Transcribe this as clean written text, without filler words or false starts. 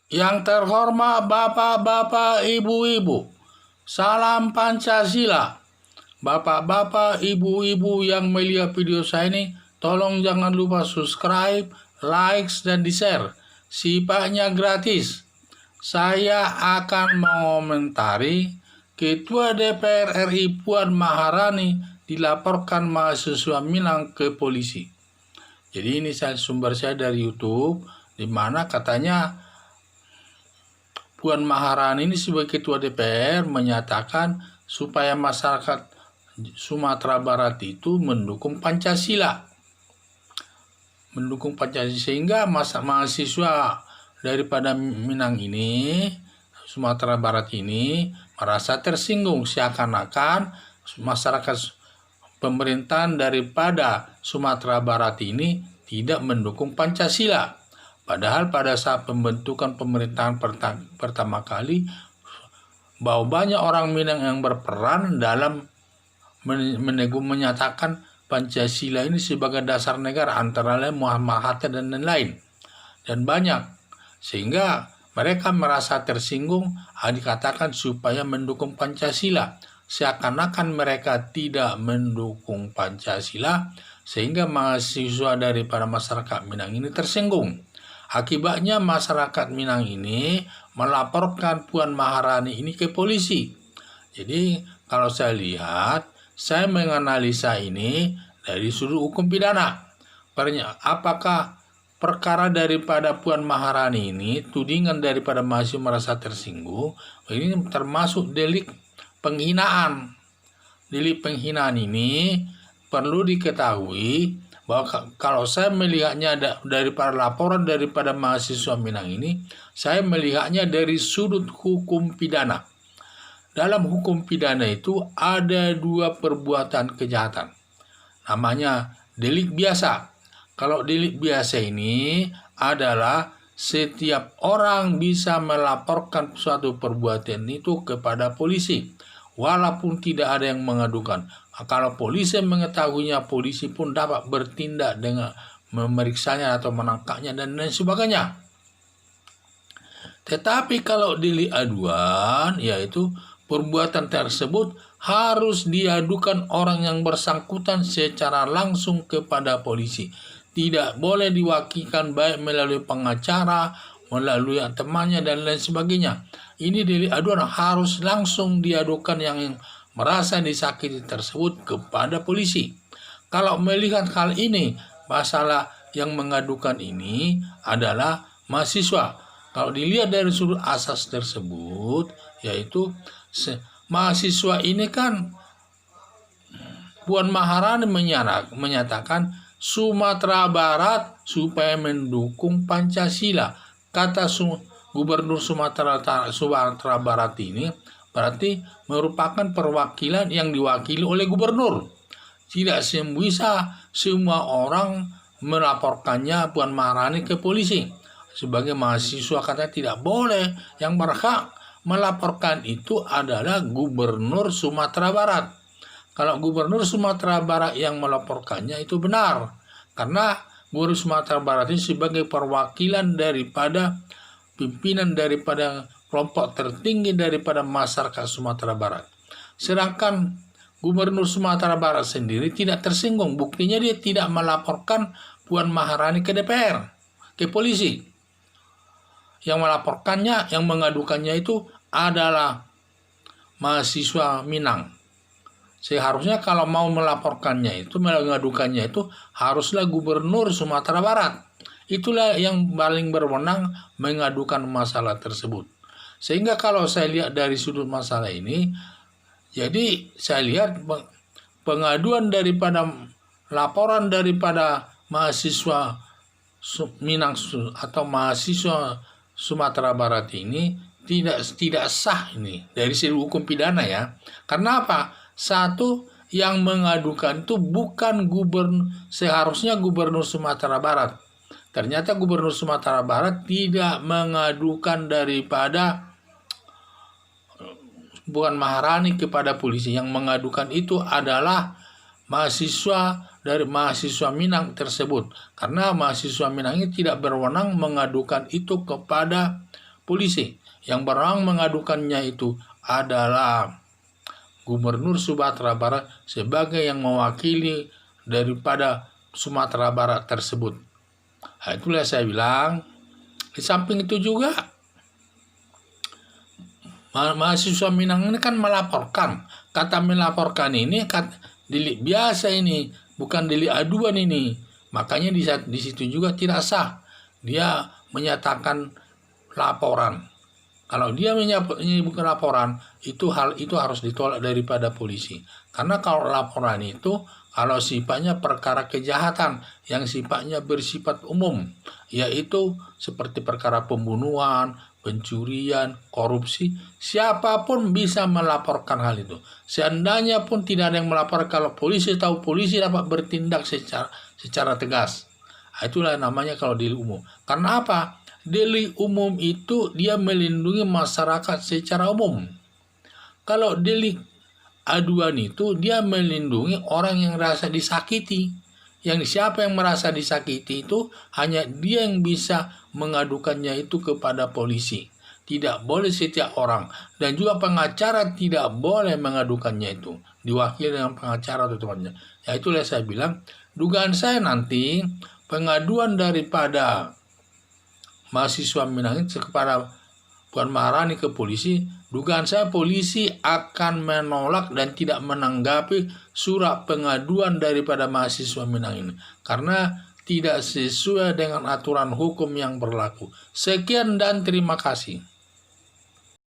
Yang terhormat Bapak-bapak, Ibu-ibu, salam Pancasila. Bapak-bapak, Ibu-ibu yang melihat video saya ini, tolong jangan lupa subscribe, likes, dan di-share. Sifatnya gratis. Saya akan mengomentari Ketua DPR RI Puan Maharani dilaporkan mahasiswa Minang ke polisi. Jadi ini sumber saya dari YouTube, di mana katanya Puan Maharani ini sebagai Ketua DPR menyatakan supaya masyarakat Sumatera Barat itu mendukung Pancasila. Sehingga mahasiswa daripada Minang ini, Sumatera Barat ini merasa tersinggung, seakan-akan masyarakat pemerintahan daripada Sumatera Barat ini tidak mendukung Pancasila. Padahal pada saat pembentukan pemerintahan pertama kali, bahwa banyak orang Minang yang berperan dalam menyatakan Pancasila ini sebagai dasar negara, antara lain Muhammad Hatta dan lain-lain. Dan banyak. Sehingga mereka merasa tersinggung, dikatakan supaya mendukung Pancasila. Seakan-akan mereka tidak mendukung Pancasila, sehingga mahasiswa daripada masyarakat Minang ini tersinggung. Akibatnya masyarakat Minang ini melaporkan Puan Maharani ini ke polisi. Jadi kalau saya lihat, saya menganalisa ini dari sudut hukum pidana. Apakah perkara daripada Puan Maharani ini, tudingan daripada mahasiswa merasa tersinggung, ini termasuk delik penghinaan. Delik penghinaan ini perlu diketahui bahwa kalau saya melihatnya daripada laporan daripada mahasiswa Minang ini, saya melihatnya dari sudut hukum pidana. Dalam hukum pidana itu ada dua perbuatan kejahatan. Namanya delik biasa. Kalau delik biasa ini adalah setiap orang bisa melaporkan suatu perbuatan itu kepada polisi, walaupun tidak ada yang mengadukan. Kalau polisi mengetahuinya, polisi pun dapat bertindak dengan memeriksanya atau menangkapnya dan lain sebagainya. Tetapi kalau delik aduan, yaitu perbuatan tersebut harus diadukan orang yang bersangkutan secara langsung kepada polisi. Tidak boleh diwakilkan baik melalui pengacara, melalui temannya, dan lain sebagainya. Ini delik aduan harus langsung diadukan yang merasa disakiti tersebut kepada polisi. Kalau melihat hal ini, masalah yang mengadukan ini adalah mahasiswa. Kalau dilihat dari sudut asas tersebut, yaitu mahasiswa ini kan Puan Maharani menyatakan Sumatera Barat supaya mendukung Pancasila. Kata Gubernur Sumatera Barat ini berarti merupakan perwakilan yang diwakili oleh gubernur. Tidak bisa semua orang melaporkannya Puan Maharani ke polisi. Sebagai mahasiswa katanya tidak boleh, yang berhak melaporkan itu adalah Gubernur Sumatera Barat. Kalau Gubernur Sumatera Barat yang melaporkannya itu benar, karena Gubernur Sumatera Barat ini sebagai perwakilan daripada pimpinan daripada kelompok tertinggi daripada masyarakat Sumatera Barat. Sedangkan Gubernur Sumatera Barat sendiri tidak tersinggung, buktinya dia tidak melaporkan Puan Maharani ke DPR, ke polisi. Yang melaporkannya, yang mengadukannya itu adalah mahasiswa Minang. Seharusnya kalau mau melaporkannya itu, mengadukannya itu haruslah Gubernur Sumatera Barat. Itulah yang paling berwenang mengadukan masalah tersebut. Sehingga kalau saya lihat dari sudut masalah ini, jadi saya lihat pengaduan daripada laporan daripada mahasiswa Minang atau mahasiswa Sumatera Barat ini tidak sah ini dari sudut hukum pidana ya. Karena apa? Satu, yang mengadukan itu bukan seharusnya Gubernur Sumatera Barat. Ternyata Gubernur Sumatera Barat tidak mengadukan daripada Puan Maharani kepada polisi. Yang mengadukan itu adalah mahasiswa dari mahasiswa Minang tersebut. Karena mahasiswa Minang ini tidak berwenang mengadukan itu kepada polisi. Yang berwenang mengadukannya itu adalah Gubernur Sumatera Barat sebagai yang mewakili daripada Sumatera Barat tersebut. Nah, itulah saya bilang. Di samping itu juga mahasiswa Minang ini kan melaporkan. Kata melaporkan ini delik biasa ini, bukan delik aduan ini. Makanya di situ juga tidak sah. Dia menyatakan laporan. Kalau dia menyebutkan laporan, hal itu harus ditolak daripada polisi. Karena kalau laporan itu, kalau sifatnya perkara kejahatan yang sifatnya bersifat umum, yaitu seperti perkara pembunuhan, pencurian, korupsi, siapapun bisa melaporkan hal itu. Seandainya pun tidak ada yang melapor, kalau polisi tahu, polisi dapat bertindak secara tegas. Itulah namanya kalau delik umum. Karena apa? Delik umum itu dia melindungi masyarakat secara umum. Kalau delik aduan itu dia melindungi orang yang merasa disakiti. Yang siapa yang merasa disakiti itu hanya dia yang bisa mengadukannya itu kepada polisi. Tidak boleh setiap orang. Dan juga pengacara tidak boleh mengadukannya itu. Diwakili dengan pengacara atau temannya. Ya itulah saya bilang, dugaan saya nanti pengaduan daripada mahasiswa Minang kepada Puan Maharani ke polisi, dugaan saya polisi akan menolak dan tidak menanggapi surat pengaduan daripada mahasiswa Minang ini. Karena tidak sesuai dengan aturan hukum yang berlaku. Sekian dan terima kasih.